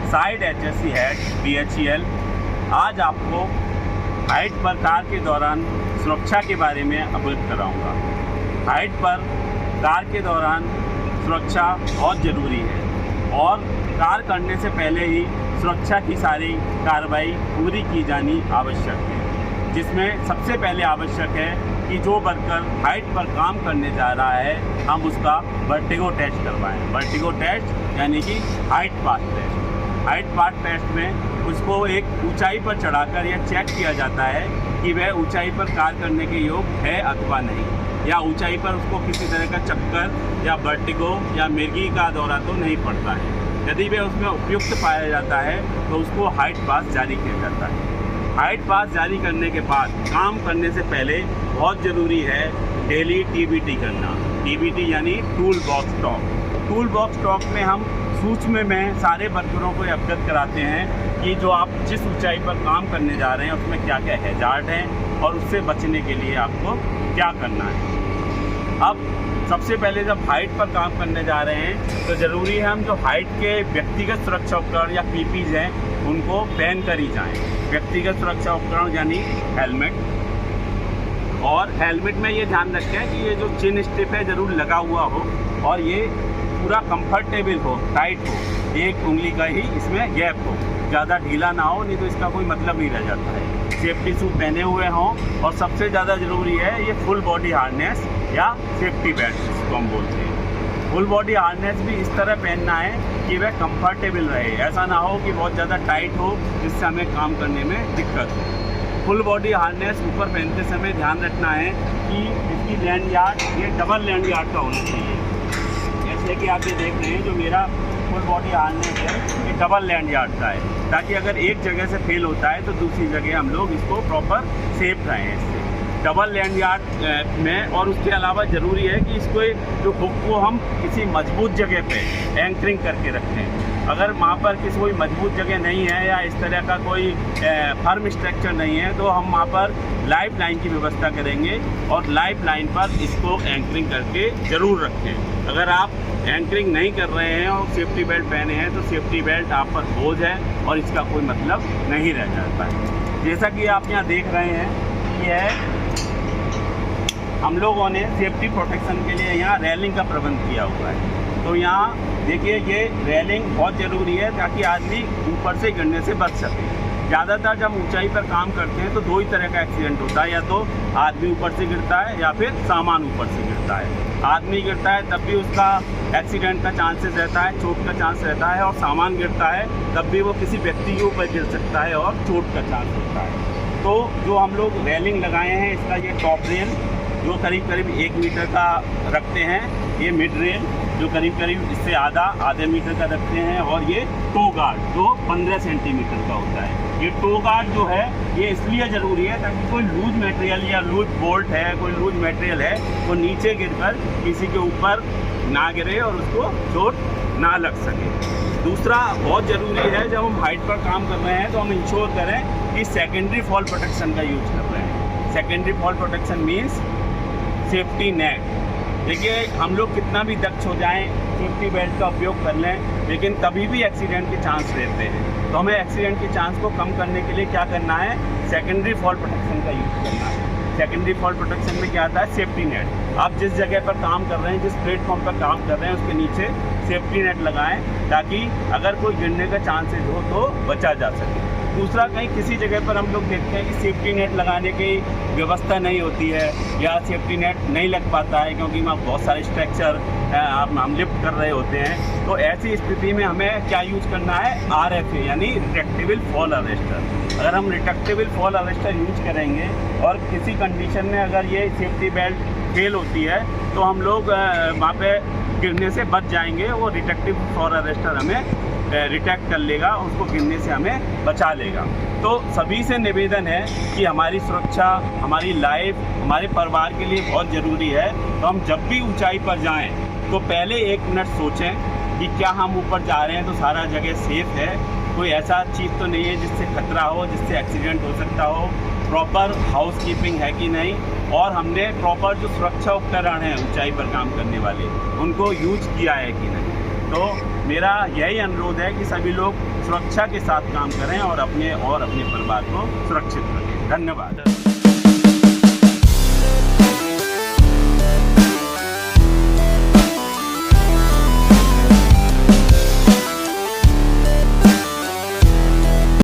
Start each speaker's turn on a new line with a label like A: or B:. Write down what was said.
A: Side HSC head BHEL। आज आपको height पर कार के दौरान सुरक्षा के बारे में अवगत कराऊंगा। हाइट पर कार के दौरान सुरक्षा बहुत ज़रूरी है और कार करने से पहले ही सुरक्षा की सारी कार्रवाई पूरी की जानी आवश्यक है, जिसमें सबसे पहले आवश्यक है कि जो वर्कर हाइट पर काम करने जा रहा है हम उसका वर्टिगो टेस्ट करवाएं। वर्टिगो टेस्ट यानी कि हाइट पास टेस्ट। हाइट पास टेस्ट में उसको एक ऊंचाई पर चढ़ाकर यह चेक किया जाता है कि वह ऊंचाई पर कार करने के योग्य है अथवा नहीं, या ऊंचाई पर उसको किसी तरह का चक्कर या वर्टिगो या मिर्गी का दौरा तो नहीं पड़ता है। यदि वह उसमें उपयुक्त पाया जाता है तो उसको हाइट पास जारी किया जाता है। हाइट पास जारी करने के बाद काम करने से पहले बहुत ज़रूरी है डेली TBT करना। TBT यानी tool box talk. Tool box talk में हम सूक्ष्म में सारे वर्करों को अवगत कराते हैं कि जो आप जिस ऊंचाई पर काम करने जा रहे हैं उसमें क्या क्या हैजार्ड हैं और उससे बचने के लिए आपको क्या करना है। अब सबसे पहले जब हाइट पर काम करने जा रहे हैं तो ज़रूरी है हम जो हाइट के व्यक्तिगत सुरक्षा उपकरण या PPs हैं उनको पहन कर ही जाएँ। व्यक्तिगत सुरक्षा उपकरण यानी हेलमेट, और हेलमेट में ये ध्यान रखें कि ये जो चिन स्ट्रिप है ज़रूर लगा हुआ हो और ये पूरा कंफर्टेबल हो, टाइट हो, एक उंगली का ही इसमें गैप हो, ज़्यादा ढीला ना हो, नहीं तो इसका कोई मतलब नहीं रह जाता है। सेफ्टी शूज पहने हुए हों और सबसे ज़्यादा ज़रूरी है ये फुल बॉडी हार्नेस या सेफ्टी बेल्ट जिसको हम बोलते हैं। फुल बॉडी हार्नेस भी इस तरह पहनना है कि वह कंफर्टेबल रहे, ऐसा ना हो कि बहुत ज़्यादा टाइट हो जिससे हमें काम करने में दिक्कत हो। फुल बॉडी हार्नेस ऊपर पहनते समय ध्यान रखना है कि इसकी लैंड यार्ड ये डबल लैंड यार्ड का होना चाहिए। जैसे कि आप ये देख रहे हैं जो मेरा फुल बॉडी हार्नेस है ये डबल लैंड यार्ड का है, ताकि अगर एक जगह से फेल होता है तो दूसरी जगह हम लोग इसको प्रॉपर सेफ रहें इससे। डबल लैंड यार्ड में और उसके अलावा ज़रूरी है कि इसको जो हुक को हम किसी मजबूत जगह पे एंकरिंग करके रखें। अगर वहाँ पर किसी कोई मजबूत जगह नहीं है या इस तरह का कोई फर्म स्ट्रक्चर नहीं है तो हम वहाँ पर लाइफ लाइन की व्यवस्था करेंगे और लाइफ लाइन पर इसको एंकरिंग करके ज़रूर रखें। अगर आप एंकरिंग नहीं कर रहे हैं और सेफ्टी बेल्ट पहने हैं तो सेफ्टी बेल्ट आप पर बोझ है और इसका कोई मतलब नहीं रह जाता है। जैसा कि आप यहाँ देख रहे हैं यह हम लोगों ने सेफ्टी प्रोटेक्शन के लिए यहाँ रेलिंग का प्रबंध किया हुआ है। तो यहाँ देखिए ये रेलिंग बहुत ज़रूरी है ताकि आदमी ऊपर से गिरने से बच सके। ज़्यादातर जब ऊंचाई पर काम करते हैं तो दो ही तरह का एक्सीडेंट होता है, या तो आदमी ऊपर से गिरता है या फिर सामान ऊपर से गिरता है। आदमी गिरता है तब भी उसका एक्सीडेंट का चांसेस रहता है, चोट का चांस रहता है, और सामान गिरता है तब भी वो किसी व्यक्ति के ऊपर गिर सकता है और चोट का चांस होता है। तो जो हम लोग रेलिंग लगाए हैं इसका ये टॉप रेल जो करीब 1 मीटर का रखते हैं, ये मिड रेल जो करीब इससे आधे मीटर का रखते हैं, और ये टो गार्ड जो 15 सेंटीमीटर का होता है। ये टो गार्ड जो है ये इसलिए ज़रूरी है ताकि कोई लूज मटेरियल या लूज बोल्ट है, कोई लूज मटेरियल है वो नीचे गिरकर किसी के ऊपर ना गिरे और उसको चोट ना लग सके। दूसरा बहुत ज़रूरी है जब हम हाइट पर काम कर रहे हैं तो हम इंश्योर करें कि सेकेंडरी फॉल प्रोटेक्शन का यूज कर रहे हैं। Secondary fall protection means safety net. देखिए हम लोग कितना भी दक्ष हो जाएं, सेफ्टी बेल्ट का उपयोग कर लें, लेकिन कभी भी एक्सीडेंट के चांस रहते हैं। तो हमें एक्सीडेंट के चांस को कम करने के लिए क्या करना है, सेकेंडरी फॉल प्रोटेक्शन का यूज़ करना है। सेकेंडरी फॉल प्रोटेक्शन में क्या आता है, सेफ्टी नेट। आप जिस जगह पर काम कर रहे हैं, जिस प्लेटफॉर्म पर काम कर रहे हैं उसके नीचे सेफ्टी नेट लगाएं ताकि अगर कोई गिरने का चांसेस हो तो बचा जा सके। दूसरा कहीं किसी जगह पर हम लोग देखते हैं कि सेफ्टी नेट लगाने की व्यवस्था नहीं होती है या सेफ्टी नेट नहीं लग पाता है क्योंकि वहाँ बहुत सारे स्ट्रक्चर हम लिफ्ट कर रहे होते हैं। तो ऐसी स्थिति में हमें क्या यूज़ करना है, RFA यानी रिट्रैक्टेबल फॉल अरेस्टर। अगर हम रिट्रैक्टेबल फॉल अरेस्टर यूज करेंगे और किसी कंडीशन में अगर ये सेफ्टी बेल्ट फेल होती है तो हम लोग वहाँ पे गिरने से बच जाएंगे। वो रिट्रैक्टेबल फॉल अरेस्टर हमें रिट्रैक्ट कर लेगा, उसको गिरने से हमें बचा लेगा। तो सभी से निवेदन है कि हमारी सुरक्षा, हमारी लाइफ, हमारे परिवार के लिए बहुत ज़रूरी है। तो हम जब भी ऊंचाई पर जाएं तो पहले 1 मिनट सोचें कि क्या हम ऊपर जा रहे हैं तो सारा जगह सेफ है, कोई ऐसा चीज़ तो नहीं है जिससे खतरा हो, जिससे एक्सीडेंट हो सकता हो, प्रॉपर हाउस कीपिंग है कि नहीं, और हमने प्रॉपर जो सुरक्षा उपकरण हैं ऊंचाई पर काम करने वाले उनको यूज किया है कि नहीं। तो मेरा यही अनुरोध है कि सभी लोग सुरक्षा के साथ काम करें और अपने परिवार को सुरक्षित रखें। धन्यवाद।